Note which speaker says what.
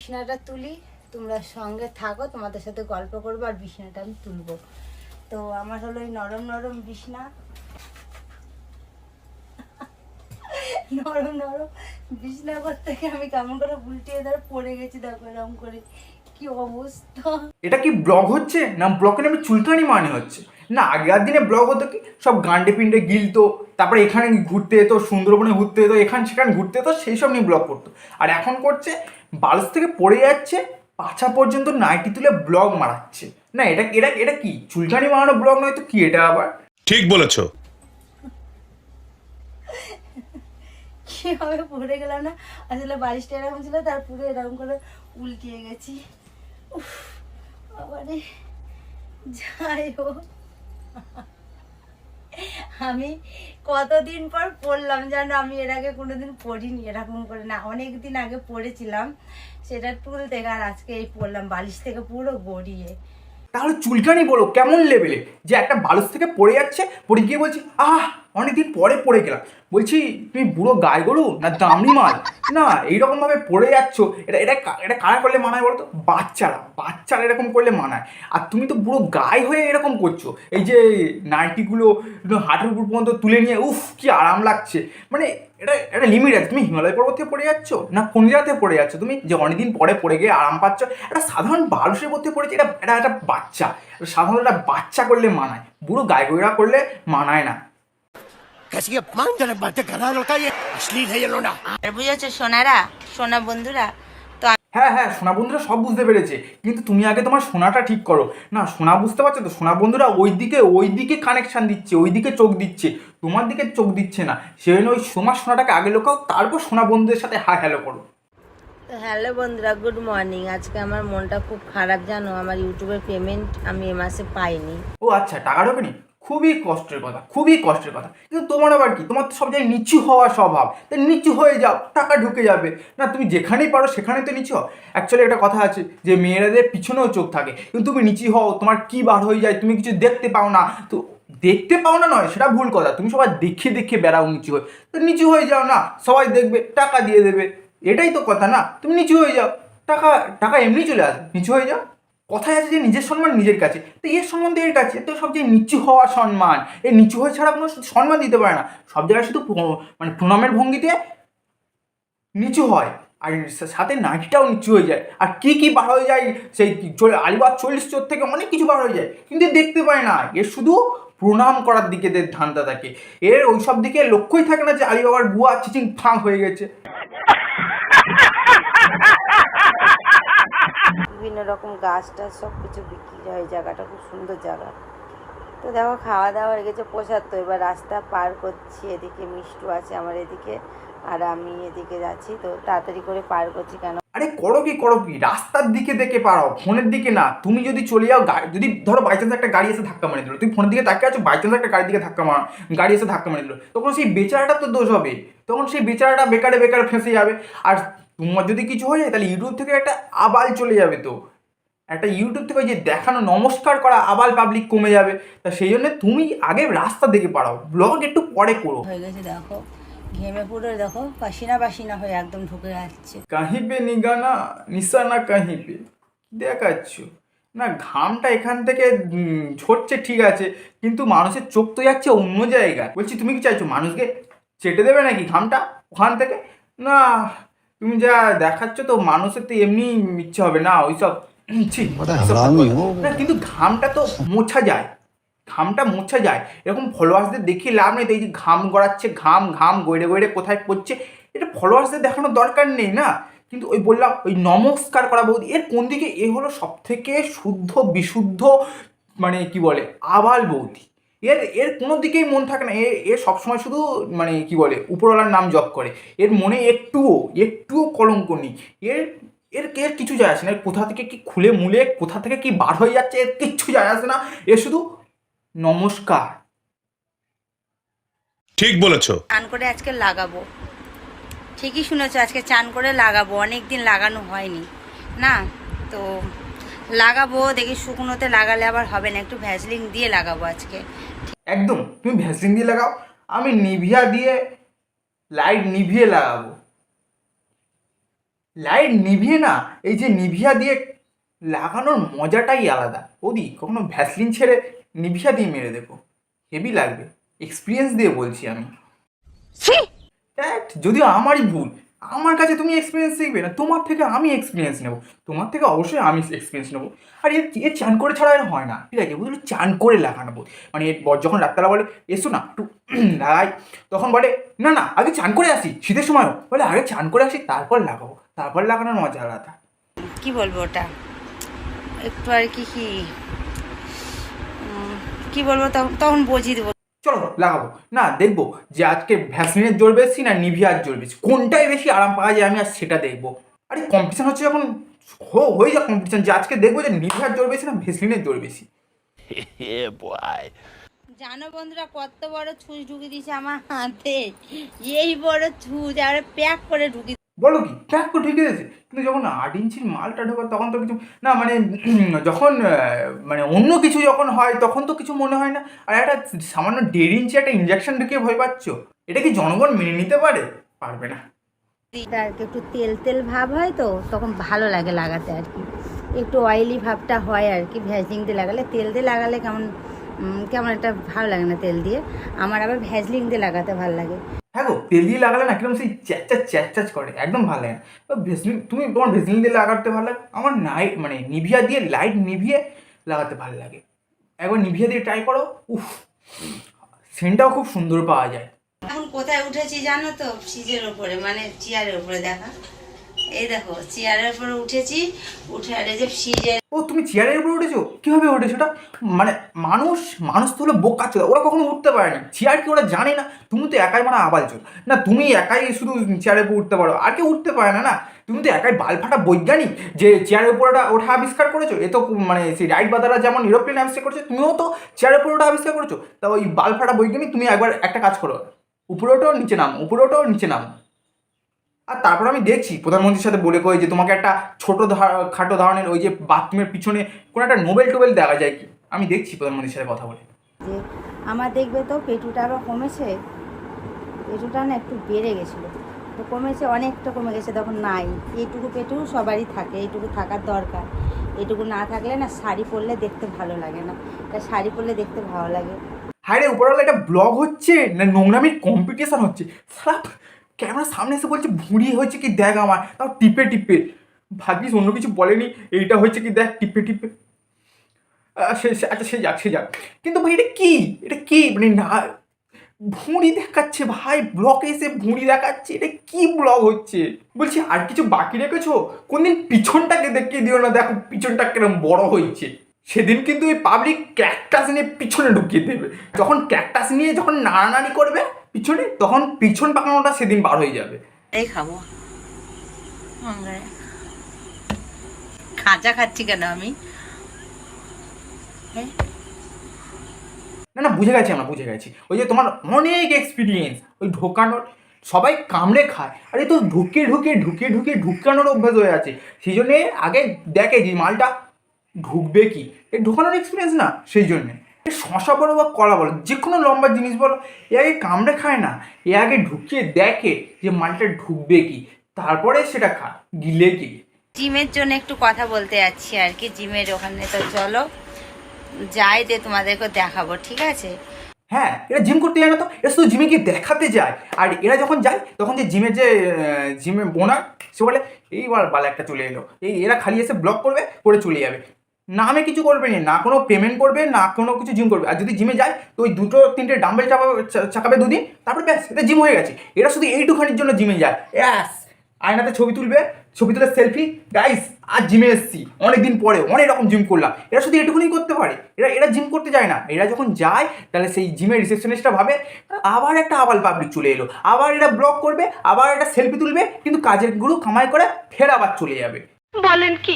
Speaker 1: বিছানাটা তুলি, তোমরা সঙ্গে থাকো, তোমাদের সাথে গল্প করবো আর বিছানাটা আমি তুলবো। তো আমার হলো এই নরম নরম বিছানা, নরম নরম বিছানা করতে গিয়ে আমি কেমন করে উল্টিয়ে ধরে পড়ে গেছি, দেখো এরকম করে কি অবস্থা।
Speaker 2: এটা কি ব্লগ হচ্ছে না ব্লগের নামে চুলকানি মানে হচ্ছে না? আগের দিনে ব্লগ হতো কি সব গান্ডে পিন্ডে গিলতো, তারপরে এখানে ঘুরতে যেত, সুন্দরবনে ঘুরতে যেত, এখান সেখানে ঘুরতে যেত, সেই সব নিয়ে ব্লগ করতো। আর এখন করছে বালস থেকে পড়ে যাচ্ছে, পাছা পর্যন্ত নাইটি তুলে ব্লগ মারাচ্ছে। না এটা এটা এটা কি চুলকানি মারানো ব্লগ নয় তো কি এটা আবার?
Speaker 3: ঠিক বলেছো।
Speaker 1: কিভাবে পড়ে গেলাম না, আসলে বালিশটা এরকম ছিল, তারপরে এরকম করে উল্টিয়ে গেছি। উফ বাবারে, যাই হোক আমি কতদিন পর পড়লাম জানো, আমি এর আগে কোনোদিন পড়িনি এরকম করে, না অনেক দিন আগে পড়েছিলাম সেটা টুল থেকে, আর আজকে এই পড়লাম বালিশ থেকে পুরো গড়িয়ে।
Speaker 2: তাহলে চুলকানি বলো কেমন লেভেলে, যে একটা বালুস থেকে পড়ে যাচ্ছে, পড়ে গিয়ে বলছি অনেকদিন পরে পড়ে গেলাম। বলছি তুমি বুড়ো গায়ে গরু না দামড়ি মাল? না এইরকমভাবে পড়ে যাচ্ছ, এটা এটা এটা কারা করলে মানায় বলো তো? বাচ্চারা এরকম করলে মানায়। আর তুমি তো বুড়ো গায়ে হয়ে এরকম করছো, এই যে নাইটিগুলো হাঁটুর উপর পর্যন্ত তুলে নিয়ে, উফ কি আরাম লাগছে। মানে এটা একটা লিমিট আছে। তুমি হিমালয় পর্বত থেকে পড়ে যাচ্ছ না কোন জায়গাতে পড়ে যাচ্ছ তুমি, যে অনেকদিন পরে পড়ে গিয়ে আরাম পাচ্ছ? একটা সাধারণ বালুসের মধ্যে পড়েছে, এটা এটা একটা বাচ্চা, সাধারণ একটা বাচ্চা করলে মানায়, বুড়ো গায়ে গয়রা করলে মানায় না।
Speaker 4: कैसी अपमानजनक बातें कर रहा है लड़का, ये अश्लील है ये लोना।
Speaker 1: আর বুঝেছো সোনারা, সোনা বন্ধুরা, তো
Speaker 2: হ্যাঁ সোনা বন্ধুরা সব বুঝতে পেরেছে, কিন্তু তুমি আগে তোমার সোনাটা ঠিক করো। না সোনা বুঝতে পারছো তো, সোনা বন্ধুরা ওই দিকে কানেকশান দিচ্ছে, ওই দিকে চোখ দিচ্ছে, তোমার দিকে চোখ দিচ্ছে না। সেই জন্য ওই তোমার সোনাটাকে আগে লোকাও, তারপর সোনা বন্ধুদের সাথে হাই হ্যালো করো।
Speaker 1: তো হ্যালো বন্ধুরা, গুড মর্নিং। আজকে আমার মনটা খুব খারাপ জানো, আমার ইউটিউবের পেমেন্ট আমি এ মাসে পাইনি।
Speaker 2: ও আচ্ছা, টাকা ঢোকেনি? খুবই কষ্টের কথা, খুবই কষ্টের কথা। কিন্তু তোমার আবার কি, তোমার তো সব জায়গায় নিচু হওয়ার স্বভাব, তাই নিচু হয়ে যাও, টাকা ঢুকে যাবে। না তুমি যেখানেই পারো সেখানেই তো নিচু হও। অ্যাকচুয়ালি একটা কথা আছে যে মেয়েরাদের পিছনেও চোখ থাকে, কিন্তু তুমি নিচু হও, তোমার কি বার হয়ে যায়, তুমি কিছু দেখতে পাও না। তো দেখতে পাও না নয়, সেটা ভুল কথা, তুমি সবাই দেখে দেখে বেড়াও নিচু হয়ে। তো নিচু হয়ে যাও না, সবাই দেখবে, টাকা দিয়ে দেবে, এটাই তো কথা না? তুমি নিচু হয়ে যাও, টাকা টাকা এমনি চলে আসবে, নিচু হয়ে যাও। কথায় আছে যে নিজের সম্মান নিজের কাছে, তো এর সম্বন্ধে এর কাছে তো সবচেয়ে নিচু হওয়া সম্মান। এই নিচু হয়ে ছাড়া কোনো সম্মান দিতে পারে না, সব জায়গায় শুধু মানে প্রণামের ভঙ্গিতে নিচু হয়, আর সাথে নাইটিটাও নিচু হয়ে যায়, আর কি কি বার হয়ে যায়, সেই আলিবাগ 40 চোর থেকে অনেক কিছু বার হয়ে যায়, কিন্তু দেখতে পায় না। এর শুধু প্রণাম করার দিকে ধান্দা থাকে, এর ওই সব দিকে লক্ষ্যই থাকে না যে আলিবাবার বুয়া চিচিং ফাং হয়ে গেছে।
Speaker 1: বিভিন্ন রকম গাছ টাছ সব কিছু বিক্রি হয়, জায়গাটা খুব সুন্দর জায়গা। তো দেখো খাওয়া দাওয়া হয়ে গেছে প্রসাদ, তো এবার রাস্তা পার করছি, এদিকে মিষ্টু আছে আমার এদিকে, আর আমি এদিকে যাচ্ছি, তো তাড়াতাড়ি করে পার করছি কেন।
Speaker 2: আরে করো কি রাস্তার দিকে দেখে পারাও, ফোনের দিকে না। তুমি যদি চলে যাও, যদি ধরো বাইচান্স একটা গাড়ি এসে ধাক্কা মারি দিল, তুমি ফোনের দিকে তাকিয়ে আছো, বাইচান্স একটা গাড়ির দিকে গাড়ি এসে ধাক্কা মারি দিল, তখন সেই বেচারাটার তো দোষ হবে, তখন সেই বেচারাটা বেকারে বেকারে ফেঁসে যাবে। আর তোমার যদি কিছু হয়ে যায় তাহলে ইউটিউব থেকে একটা আবাল চলে যাবে, তো একটা ইউটিউব থেকে ওই যে দেখানো নমস্কার করা আবাল পাবলিক কমে যাবে। তা সেই জন্য তুমি আগে রাস্তা দেখে পারাও, ব্লগ একটু পরে করো।
Speaker 1: হয়ে গেছে দেখো, ঘেমে পুরো দেখো পাসিনা হয়ে একদম ঢুকে যাচ্ছে।
Speaker 2: কাহি পে নিগানা নিশানা কাহি পে দেখাচ্ছ না, ঘামটা এখান থেকে ঝরছে ঠিক আছে, কিন্তু মানুষের চোখ তো যাচ্ছে অন্য জায়গায়। বলছি তুমি কি চাইছো মানুষকে চেটে দেবে নাকি ঘামটা ওখান থেকে? না তুমি যা দেখাচ্ছ তো মানুষের তো এমনি ইচ্ছে হবে না ওইসব। না কিন্তু ঘামটা তো মোছা যায়, ঘামটা মোছা যায়। এরকম ফলোয়ার্সদের দেখিয়ে লাভ নেই, তো এই যে ঘাম গড়াচ্ছে, ঘাম ঘাম গড়ে গড়ে কোথায় পড়ছে, এটা ফলোয়ার্সদের দেখানোর দরকার নেই না। কিন্তু ওই বললাম ওই নমস্কার করা বৌদি, এর কোন দিকে, এ হলো সব থেকে শুদ্ধ বিশুদ্ধ, মানে কি বলে আবাল বৌদি। এর এর কোনো দিকেই মন থাকে না, এর সবসময় শুধু মানে কি বলে উপরওয়ালার নাম জপ করে, এর মনে একটুও কলঙ্ক নেই। এর এর এর কিছু যায় আসে না, কোথা থেকে কি খুলে মুলে কোথা থেকে কি বার হয়ে যাচ্ছে এর কিচ্ছু যায় আসে না, এর শুধু নমস্কার।
Speaker 3: ঠিক বলেছো।
Speaker 1: চান করে আজকে লাগাবো, ঠিকই শুনেছো, আজকে চান করে লাগাবো, অনেক দিন লাগানো হয়নি না, তো লাগাবো। দেখি শুকনোতে লাগালে আবার হবে না, একটু ভ্যাসলিন দিয়ে লাগাবো আজকে।
Speaker 2: একদম তুমি ভ্যাসলিন দিয়ে লাগাও, আমি নিভিয়া দিয়ে লাইট নিভিয়ে লাগাবো। লাইট নিভিয়ে না, এই যে নিভিয়া দিয়ে লাগানোর মজাটাই আলাদা। ওদি কখনো ভ্যাসলিন ছেড়ে নিভিয়া দিয়ে মেরে দেখো, হেভি লাগবে। এক্সপিরিয়েন্স দিয়ে বলছি আমি। দেখ, যদিও আমারই ভুল, আমার কাছে তুমি এক্সপিরিয়েন্স শিখবে না, তোমার থেকে আমি এক্সপিরিয়েন্স নেবো, তোমার থেকে অবশ্যই আমি এক্সপিরিয়েন্স নেবো। আর এ চান করে ছাড়া এর হয় না, ঠিক আছে? বুঝলো, চান করে লাগানো বল। মানে এর বর যখন রাত্রেবেলা বলে এসো না একটু লাগাই, তখন বলে না না আগে চান করে আসি, শীতের সময়ও বলে আগে চান করে আসি তারপর লাগাবো, তারপর লাগানোর মজা আলাদা।
Speaker 1: কি বলবো ওটা, একটু আর কি কি বলবো, তখন বুঝিয়ে দেবো।
Speaker 2: চলো লাগাবো না, দেখবো যে আজকে ভ্যাসলিনের জোর বেশি না নিভিয়ার জোর বেশি, কোনটাই বেশি আরাম পাওয়া যায় আমি আর সেটা দেখবো। আরে কম্পিটিশন হচ্ছে যখন হয়ে যাক কম্পিটিশন, যে আজকে দেখবো যে নিভিয়ার জোর বেশি না ভ্যাসলিনের জোর বেশি।
Speaker 4: Yeah, boy.
Speaker 1: জানো বন্ধুরা, কত বড় ছুঁচ ঢুকিয়ে দিয়েছে আমার হাতে, এই বড় ছুঁচ আর প্যাক করে ঢুকিয়ে।
Speaker 2: বলো কি ট্যাক করে ঢুকে গেছে? কিন্তু যখন 8 ইঞ্চির মালটা ঢোকার তখন তো কিছু না, মানে যখন মানে অন্য কিছু যখন হয় তখন তো কিছু মনে হয় না। আর একটা সামান্য 1.5 ইঞ্চি একটা ইঞ্জেকশন ঢুকিয়ে ভয় পাচ্ছ, এটা কি জনগণ মেনে নিতে পারে? পারবে না।
Speaker 1: আর কি একটু তেল তেল ভাব হয় তো তখন ভালো লাগে লাগাতে আর কি, একটু অয়েলি ভাবটা হয় আর কি। ভ্যাসলিন দিয়ে লাগালে, তেল দিয়ে লাগালে কেমন কেমন একটা ভালো লাগে না তেল দিয়ে। আমার আবার ভ্যাসলিন দিয়ে লাগাতে ভালো লাগে।
Speaker 2: হ্যাঁ গো, তেল দিয়ে লাগালে না কিরকম সেই চ্যাচ করে, একদম ভালো লাগে না। ভেসলিন, তুমি তোমার ভেসলিন দিয়ে লাগাতে ভালো লাগে, আমার নাইট মানে নিভিয়া দিয়ে লাইট নিভিয়ে লাগাতে ভালো লাগে। একবার নিভিয়া দিয়ে ট্রাই করো, উফ, সেন্টটাও খুব সুন্দর পাওয়া যায়।
Speaker 1: এখন কোথায় উঠেছি জানো তো? ফ্রিজের ওপরে, মানে চেয়ারের ওপরে। দেখা, এই দেখো চেয়ারের উপরে উঠেছি, উঠে আর এই যে ফ্রিজে।
Speaker 2: ও, তুমি চেয়ারের উপরে উঠেছো? কিভাবে উঠেছো ওটা? মানে মানুষ মানুষ তো হলো বোকা চোদা, ওরা কখনো উঠতে পারে না। চেয়ার কি ওরা জানে না? তুমি তো একাই মানে আবাল চোদ না, তুমি একাই শুধু চেয়ারের উপর উঠতে পারো, আর কেউ উঠতে পারে না। না, তুমি তো একাই বালফাটা বৈজ্ঞানিক যে চেয়ারের উপর ওঠা আবিষ্কার করেছো। এ তো মানে সেই রাইট বাদারা যেমন এরোপ্লেন আবিষ্কার করেছো, তুমিও তো চেয়ারের উপর ওঠা আবিষ্কার করেছো। তা ওই বালফাটা বৈজ্ঞানিক, তুমি একবার একটা কাজ করো, উপরে ওঠো নিচে নামো, উপরে ওঠো নিচে নামো। আর তারপর আমি দেখছি প্রধানমন্ত্রীর সাথে বলে কই যে তোমাকে একটা ছোটো খাটো ধরনের ওই যে বাথরুমের পিছনে কোনো একটা নোবেল টোবেল দেখা যায় কি, আমি দেখছি প্রধানমন্ত্রীর সাথে কথা বলে।
Speaker 1: যে আমার দেখবে তো পেটুটা আবার কমেছে, পেটুটা না একটু বেড়ে গেছিলো, তো কমেছে, অনেকটা কমে গেছে। তখন নাই, এইটুকু পেটু সবারই থাকে, এইটুকু থাকার দরকার। এইটুকু না থাকলে না শাড়ি পরলে দেখতে ভালো লাগে না, এটা শাড়ি পরলে দেখতে ভালো লাগে।
Speaker 2: হায় রে, উপরওয়ালা এটা ব্লগ হচ্ছে না নোংরামির কম্পিটিশন হচ্ছে? সারা ক্যামেরার সামনে এসে বলছে ভুঁড়ি হয়েছে কি দেখ আমার, তাও টিপে টিপে। ভাগ্যিস অন্য কিছু বলেনি, এইটা হয়েছে কি দেখ টিপে টিপে। আচ্ছা সে যাক সে যাক, কিন্তু ভাই এটা কি, এটা কি মানে না ভুঁড়ি দেখাচ্ছে ভাই, ব্লগে এসে ভুঁড়ি দেখাচ্ছে, এটা কি ব্লগ হচ্ছে? বলছি আর কিছু বাকি রেখেছো? কোনদিন পিছনটাকে দেখিয়ে দিও না, দেখো পিছনটা কিরম বড় হয়েছে। সেদিন কিন্তু এই পাবলিক ক্যাকটাস নিয়ে পিছনে ঢুকিয়ে দেবে, যখন ক্যাকটাস নিয়ে যখন নাড়ানাড়ি করবে পিছনে, তখন পিছন পাকানোটা সেদিন বার হয়ে যাবে।
Speaker 1: এই খাবো, খাঁচা খাচ্ছি কেন আমি?
Speaker 2: না না, বুঝে গেছি আমরা, বুঝে গেছি। ওই যে তোমার অনেক এক্সপিরিয়েন্স ওই ঢোকানোর, সবাই কামড়ে খায়, আর এই তো ঢুকিয়ে ঢুকিয়ে ঢুকিয়ে ঢুকিয়ে ঢুকানোর অভ্যাস হয়ে আছে। সেই জন্যে আগে দেখে যে মালটা ঢুকবে কি, এই ঢোকানোর এক্সপিরিয়েন্স না, সেই জন্যে। শশা বলো বা কলা বলো, যে কোনো লম্বা জিনিস বলো, এ আগে কামড়ে খায় না, এ আগে ঢুকিয়ে দেখে যে মালটা ঢুকবে কি, তারপরে সেটা খায় গিলে গিলে।
Speaker 1: জিমের জন্য একটু কথা বলতে যাচ্ছি আর কি, জিমের ওখানে। তো চলো যাই, দিয়ে তোমাদেরকে দেখাবো, ঠিক আছে?
Speaker 2: হ্যাঁ, এরা জিম করতে যায় না তো, এরা শুধু জিমে গিয়ে দেখাতে যায়। আর এরা যখন যায় তখন যে জিমের যে জিমের ওনার, সে বলে এইবার বাল একটা চলে এলো, এই এরা খালি এসে ব্লক করবে, করে চলে যাবে, নামে কিছু করবে না কোনো পেমেন্ট করবে না, কোনো কিছু জিম করবে। আর যদি জিমে যায় তো ওই 2-3টে ডাম্বেল চাকাবে 2 দিন, তারপর ব্যাস এটা জিম হয়ে গেছে। এরা শুধু এইটুখানির জন্য জিমে যায়, ব্যাস আয়নাতে ছবি তুলবে, ছবি তুলে সেলফি, গাইস আজ জিমে এসেছি অনেকদিন পরে, অনেক রকম জিম করলাম। এরা শুধু এটুকুনি করতে পারে, এরা জিম করতে যায় না। এরা যখন যায় তাহলে সেই জিমের রিসেপশনিস্টটা ভাবে আবার একটা আবাল পাবলিক চলে এলো, আবার এরা ব্লগ করবে, আবার একটা সেলফি তুলবে, কিন্তু কাজের গুলো কামাই করে ফের আবার চলে যাবে।
Speaker 1: বলেন কি?